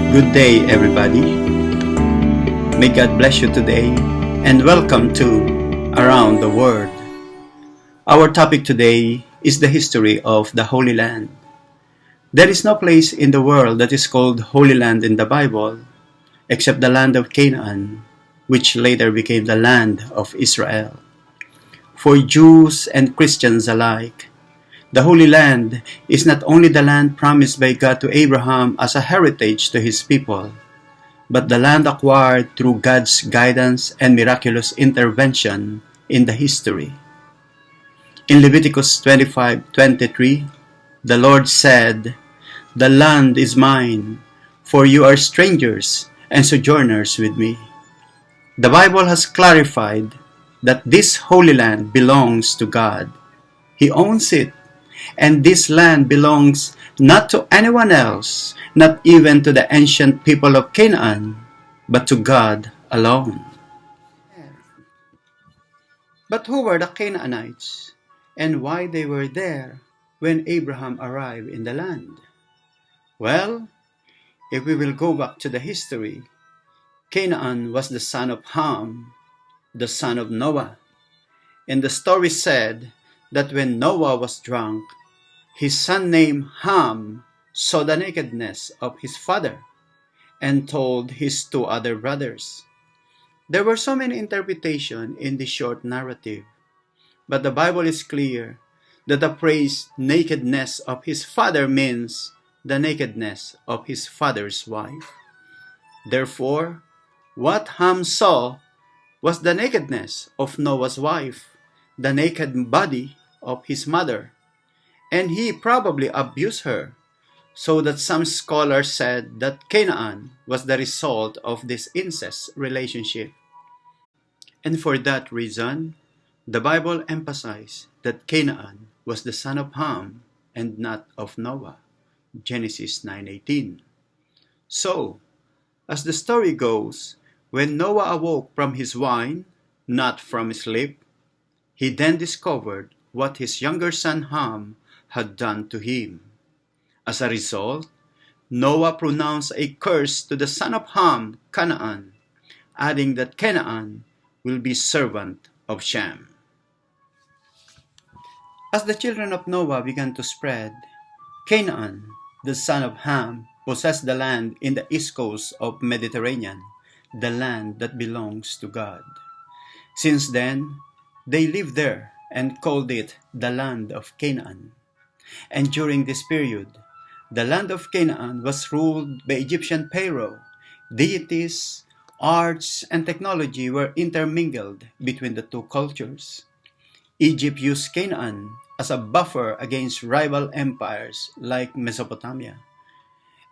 Good day, everybody. May God bless you today, and welcome to Around the World. Our topic today is the history of the Holy Land. There is no place in the world that is called Holy Land in the Bible except the land of Canaan, which later became the land of Israel. For Jews and Christians alike, the Holy Land is not only the land promised by God to Abraham as a heritage to his people, but the land acquired through God's guidance and miraculous intervention in the history. In Leviticus 25:23, the Lord said, "The land is mine, for you are strangers and sojourners with me." The Bible has clarified that this Holy Land belongs to God. He owns it. And this land belongs not to anyone else, not even to the ancient people of Canaan, but to God alone. But who were the Canaanites, and why they were there when Abraham arrived in the land? Well, if we will go back to the history, Canaan was the son of Ham, the son of Noah. And the story said that when Noah was drunk, his son named Ham saw the nakedness of his father and told his two other brothers. There were so many interpretations in this short narrative, but the Bible is clear that the phrase nakedness of his father means the nakedness of his father's wife. Therefore, what Ham saw was the nakedness of Noah's wife, the naked body of his mother, and he probably abused her, so that some scholars said that Canaan was the result of this incest relationship. And for that reason, the Bible emphasized that Canaan was the son of Ham and not of Noah. Genesis 9:18. So, as the story goes, when Noah awoke from his wine, not from sleep, he then discovered what his younger son Ham had done to him. As a result, Noah pronounced a curse to the son of Ham, Canaan, adding that Canaan will be servant of Shem. As the children of Noah began to spread, Canaan, the son of Ham, possessed the land in the east coast of Mediterranean, the land that belongs to God. Since then, they lived there and called it the land of Canaan. And during this period, the land of Canaan was ruled by Egyptian pharaoh. Deities, arts, and technology were intermingled between the two cultures. Egypt used Canaan as a buffer against rival empires like Mesopotamia,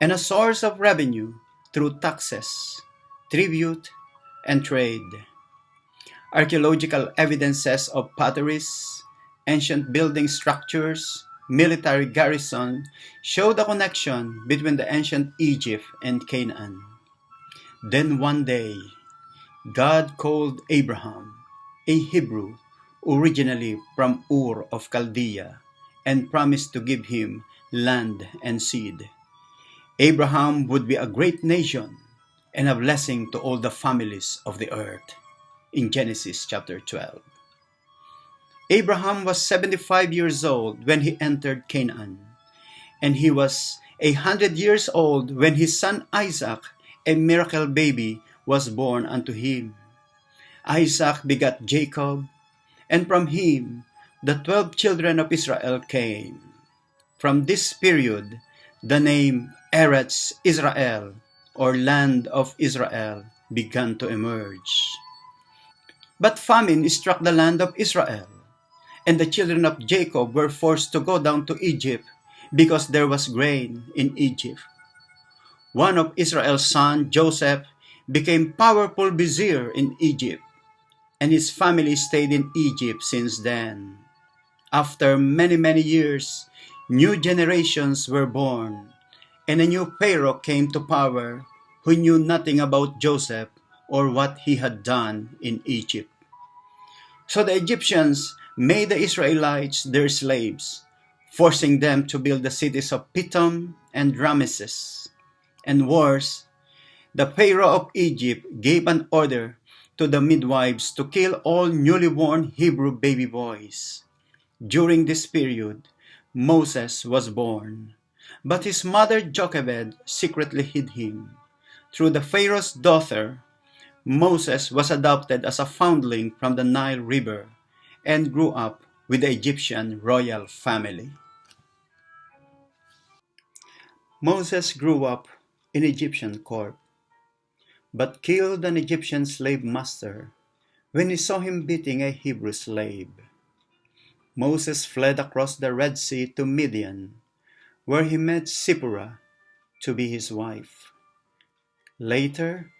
and a source of revenue through taxes, tribute, and trade. Archaeological evidences of potteries, ancient building structures, military garrison show the connection between the ancient Egypt and Canaan. Then one day, God called Abraham, a Hebrew originally from Ur of Chaldea, and promised to give him land and seed. Abraham would be a great nation and a blessing to all the families of the earth. In Genesis chapter 12. Abraham was 75 years old when he entered Canaan, and he was 100 years old when his son Isaac, a miracle baby, was born unto him. Isaac begat Jacob, and from him the 12 children of Israel came. From this period, the name Eretz Israel, or Land of Israel, began to emerge. But famine struck the land of Israel, and the children of Jacob were forced to go down to Egypt because there was grain in Egypt. One of Israel's sons, Joseph, became powerful vizier in Egypt, and his family stayed in Egypt since then. After many years, new generations were born, and a new Pharaoh came to power who knew nothing about Joseph or what he had done in Egypt. So the Egyptians made the Israelites their slaves, forcing them to build the cities of Pithom and Ramesses. And wars The Pharaoh of Egypt gave an order to the midwives to kill all newly born Hebrew baby boys. During this period, Moses was born, but his mother Jochebed secretly hid him. Through the Pharaoh's daughter, Moses was adopted as a foundling from the Nile River and grew up with the Egyptian royal family. Moses grew up in Egyptian court, but killed an Egyptian slave master when he saw him beating a Hebrew slave. Moses fled across the Red Sea to Midian, where he met Zipporah to be his wife. Later,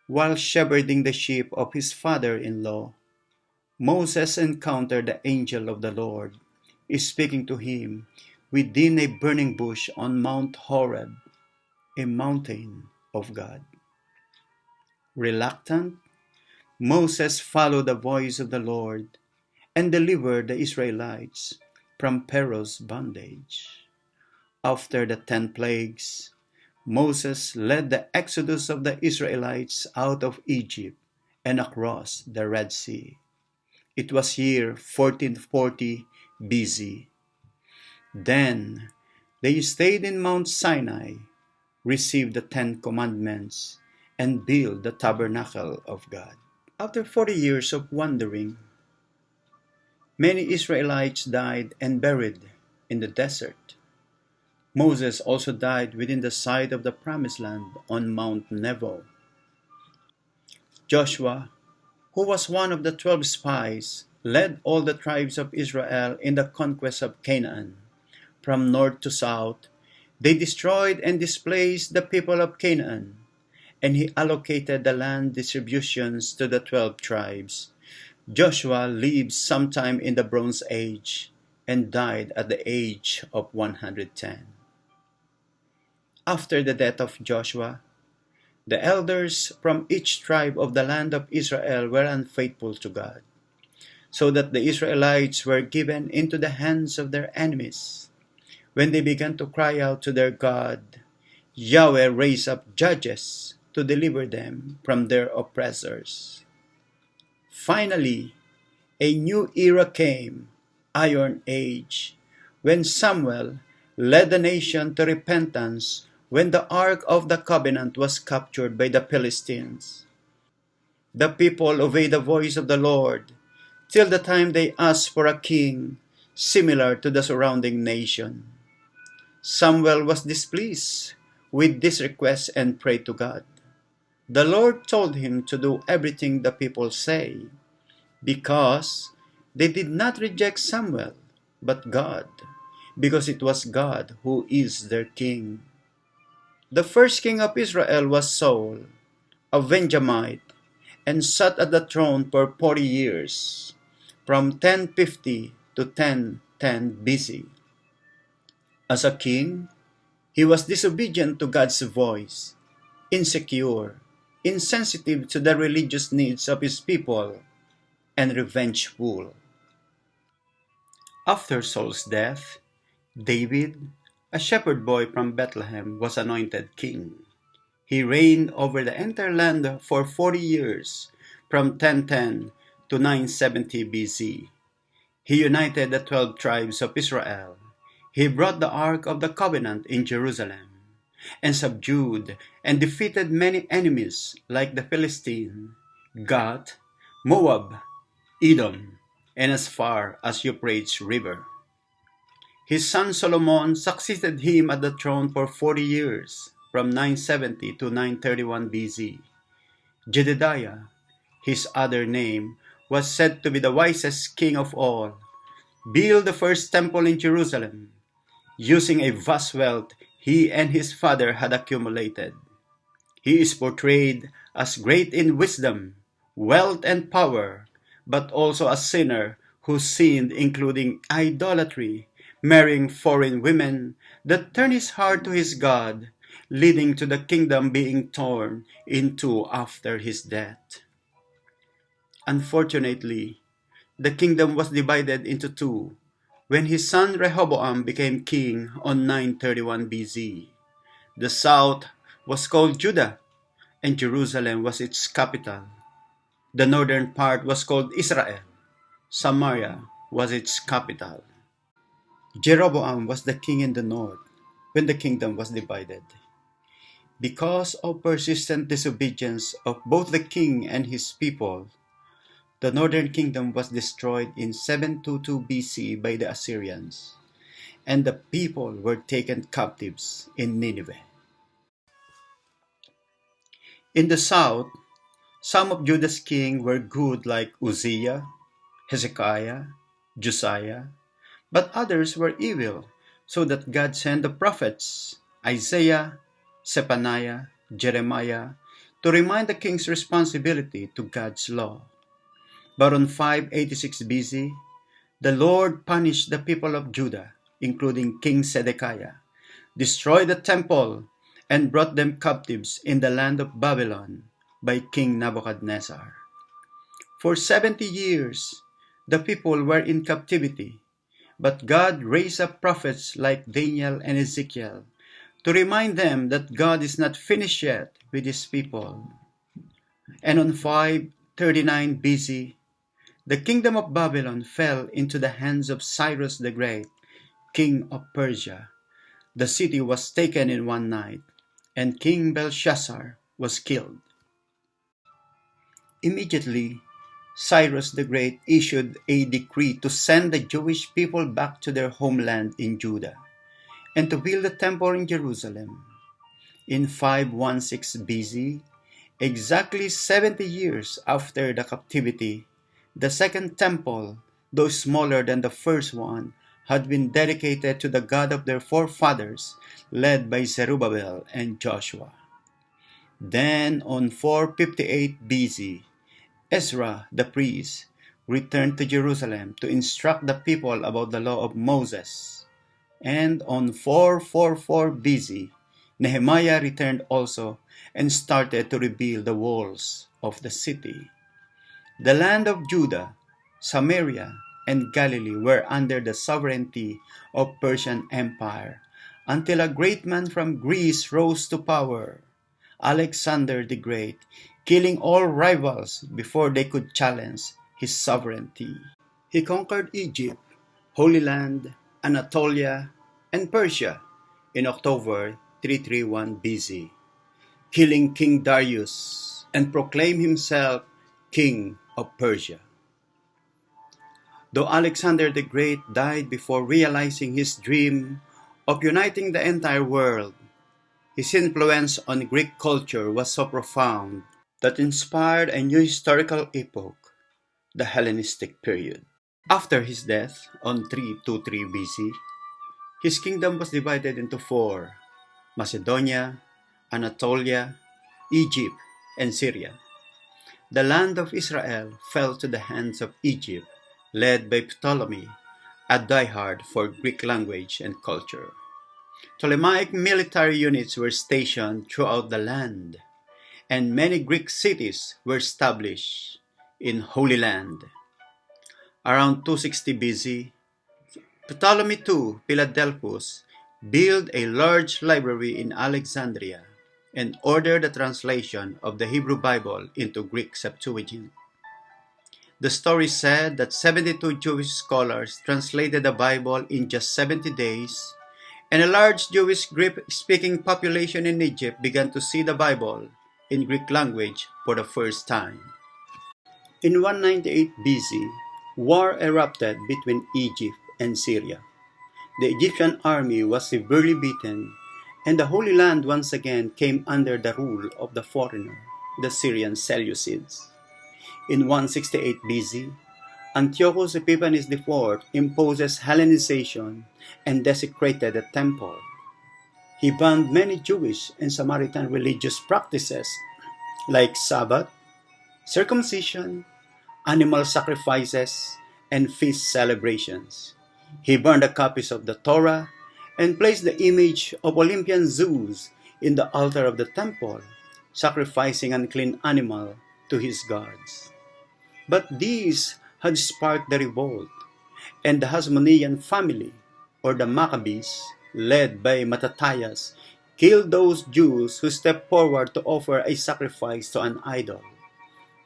while shepherding the sheep of his father-in-law, Moses encountered the angel of the Lord, speaking to him within a burning bush on Mount Horeb, a mountain of God. Reluctant, Moses followed the voice of the Lord and delivered the Israelites from Pharaoh's bondage. After the 10 plagues, Moses led the exodus of the Israelites out of Egypt and across the Red Sea. It was year 1440 BC. Then they stayed in Mount Sinai, received the 10 commandments, and built the tabernacle of God. After 40 years of wandering, many Israelites died and buried in the desert. Moses also died within the sight of the promised land on Mount Nebo. Joshua, who was one of the 12 spies, led all the tribes of Israel in the conquest of Canaan. From north to south, they destroyed and displaced the people of Canaan, and he allocated the land distributions to the 12 tribes. Joshua lived sometime in the Bronze Age and died at the age of 110. After the death of Joshua, the elders from each tribe of the land of Israel were unfaithful to God, so that the Israelites were given into the hands of their enemies. When they began to cry out to their God, Yahweh raised up judges to deliver them from their oppressors. Finally, a new era came, Iron Age, when Samuel led the nation to repentance when the Ark of the Covenant was captured by the Philistines. The people obeyed the voice of the Lord till the time they asked for a king similar to the surrounding nation. Samuel was displeased with this request and prayed to God. The Lord told him to do everything the people say, because they did not reject Samuel, but God, because it was God who is their king. The first king of Israel was Saul, a Benjamite, and sat at the throne for 40 years, from 1050 to 1010 BC. As a king, he was disobedient to God's voice, insecure, insensitive to the religious needs of his people, and revengeful. After Saul's death, David, a shepherd boy from Bethlehem, was anointed king. He reigned over the entire land for 40 years, from 1010 to 970 BC. He united the 12 tribes of Israel. He brought the Ark of the Covenant in Jerusalem, and subdued and defeated many enemies like the Philistine, Gath, Moab, Edom, and as far as Euphrates River. His son Solomon succeeded him at the throne for 40 years, from 970 to 931 BC. Jedediah, his other name, was said to be the wisest king of all, built the first temple in Jerusalem, using a vast wealth he and his father had accumulated. He is portrayed as great in wisdom, wealth, and power, but also a sinner who sinned, including idolatry, marrying foreign women that turned his heart to his God, leading to the kingdom being torn in two after his death. Unfortunately, the kingdom was divided into two when his son Rehoboam became king on 931 BC. The south was called Judah, and Jerusalem was its capital. The northern part was called Israel. Samaria was its capital. Jeroboam was the king in the north when the kingdom was divided. Because of persistent disobedience of both the king and his people, the northern kingdom was destroyed in 722 BC by the Assyrians, and the people were taken captives in Nineveh. In the south, some of Judah's kings were good like Uzziah, Hezekiah, Josiah, but others were evil, so that God sent the prophets, Isaiah, Zephaniah, Jeremiah, to remind the king's responsibility to God's law. But on 586 BC, the Lord punished the people of Judah, including King Zedekiah, destroyed the temple, and brought them captives in the land of Babylon by King Nebuchadnezzar. For 70 years, the people were in captivity, but God raised up prophets like Daniel and Ezekiel to remind them that God is not finished yet with his people. And on 539 BC, the kingdom of Babylon fell into the hands of Cyrus the Great, king of Persia. The city was taken in one night, and King Belshazzar was killed. Immediately, Cyrus the Great issued a decree to send the Jewish people back to their homeland in Judah and to build a temple in Jerusalem. In 516 BC, exactly 70 years after the captivity, the second temple, though smaller than the first one, had been dedicated to the God of their forefathers, led by Zerubbabel and Joshua. Then, on 458 BC, Ezra the priest returned to Jerusalem to instruct the people about the law of Moses. And on 444 BC, Nehemiah returned also and started to rebuild the walls of the city. The land of Judah, Samaria, and Galilee were under the sovereignty of Persian Empire until a great man from Greece rose to power, Alexander the Great, killing all rivals before they could challenge his sovereignty. He conquered Egypt, Holy Land, Anatolia, and Persia in October 331 BC, killing King Darius and proclaimed himself King of Persia. Though Alexander the Great died before realizing his dream of uniting the entire world, his influence on Greek culture was so profound that inspired a new historical epoch, the Hellenistic period. After his death on 323 BC, his kingdom was divided into four: Macedonia, Anatolia, Egypt, and Syria. The land of Israel fell to the hands of Egypt, led by Ptolemy, a diehard for Greek language and culture. Ptolemaic military units were stationed throughout the land, and many Greek cities were established in Holy Land. Around 260 BC, Ptolemy II Philadelphus built a large library in Alexandria and ordered the translation of the Hebrew Bible into Greek Septuagint. The story said that 72 Jewish scholars translated the Bible in just 70 days, and a large Jewish Greek-speaking population in Egypt began to see the Bible in Greek language for the first time. In 198 BC, war erupted between Egypt and Syria. The Egyptian army was severely beaten, and the Holy Land once again came under the rule of the foreigner, the Syrian Seleucids. In 168 BC, Antiochus Epiphanes IV imposes Hellenization and desecrated the temple. He banned many Jewish and Samaritan religious practices like Sabbath, circumcision, animal sacrifices, and feast celebrations. He burned the copies of the Torah and placed the image of Olympian Zeus in the altar of the temple, sacrificing an unclean animal to his gods. But these had sparked the revolt, and the Hasmonean family, or the Maccabees, led by Mattathias, killed those Jews who stepped forward to offer a sacrifice to an idol.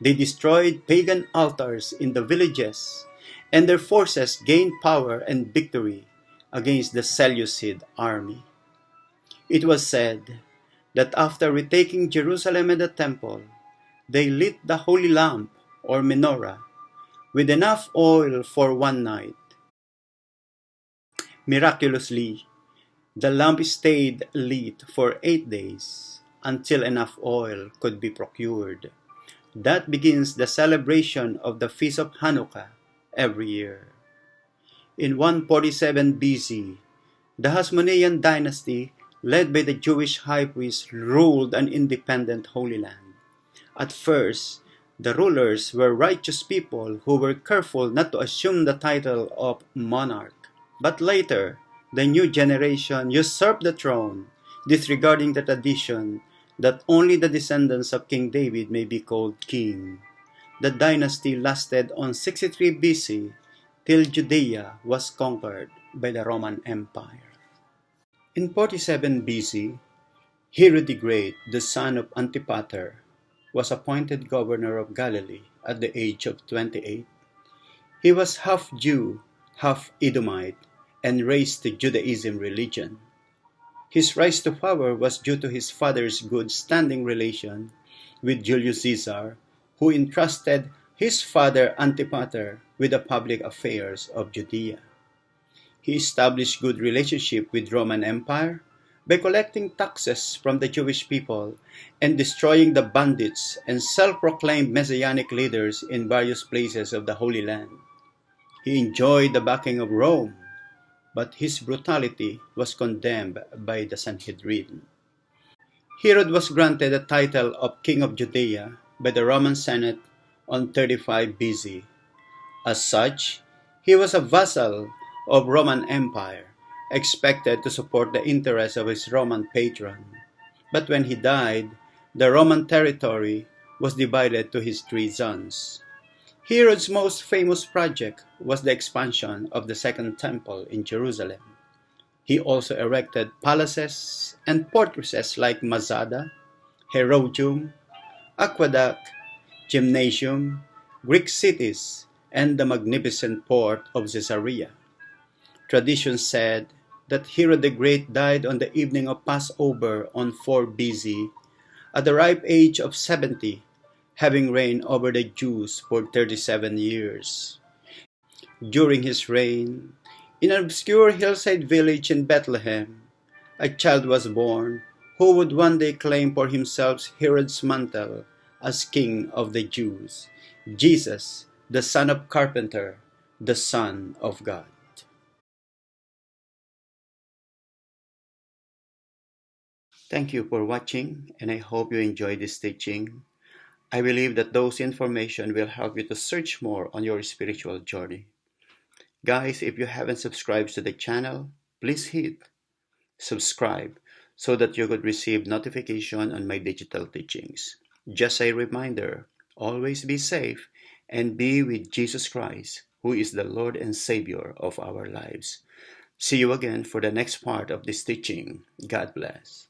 They destroyed pagan altars in the villages, and their forces gained power and victory against the Seleucid army. It was said that after retaking Jerusalem and the temple, they lit the holy lamp or menorah with enough oil for one night. Miraculously, the lamp stayed lit for 8 days until enough oil could be procured. That begins the celebration of the Feast of Hanukkah every year. In 147 BC, the Hasmonean dynasty, led by the Jewish high priest, ruled an independent Holy Land. At first, the rulers were righteous people who were careful not to assume the title of monarch. But later, the new generation usurped the throne, disregarding the tradition that only the descendants of King David may be called king. The dynasty lasted on 63 BC till Judea was conquered by the Roman Empire. In 47 BC, Herod the Great, the son of Antipater, was appointed governor of Galilee at the age of 28. He was half Jew, half Edomite, and raised to Judaism religion. His rise to power was due to his father's good standing relation with Julius Caesar, who entrusted his father Antipater with the public affairs of Judea. He established good relationship with Roman Empire by collecting taxes from the Jewish people and destroying the bandits and self-proclaimed messianic leaders in various places of the Holy Land. He enjoyed the backing of Rome, but his brutality was condemned by the Sanhedrin. Herod was granted the title of King of Judea by the Roman Senate on 35 BC. As such, he was a vassal of Roman Empire, expected to support the interests of his Roman patron. But when he died, the Roman territory was divided to his 3 sons. Herod's most famous project was the expansion of the Second Temple in Jerusalem. He also erected palaces and fortresses like Masada, Herodium, Aqueduct, Gymnasium, Greek cities, and the magnificent port of Caesarea. Tradition said that Herod the Great died on the evening of Passover on 4 BC at the ripe age of 70, having reigned over the Jews for 37 years. During his reign, in an obscure hillside village in Bethlehem, a child was born who would one day claim for himself Herod's mantle as King of the Jews, Jesus, the son of carpenter, the Son of God. Thank you for watching, and I hope you enjoyed this teaching. I believe that those information will help you to search more on your spiritual journey. Guys, if you haven't subscribed to the channel, please hit subscribe so that you could receive notification on my digital teachings. Just a reminder, always be safe and be with Jesus Christ, who is the Lord and Savior of our lives. See you again for the next part of this teaching. God bless.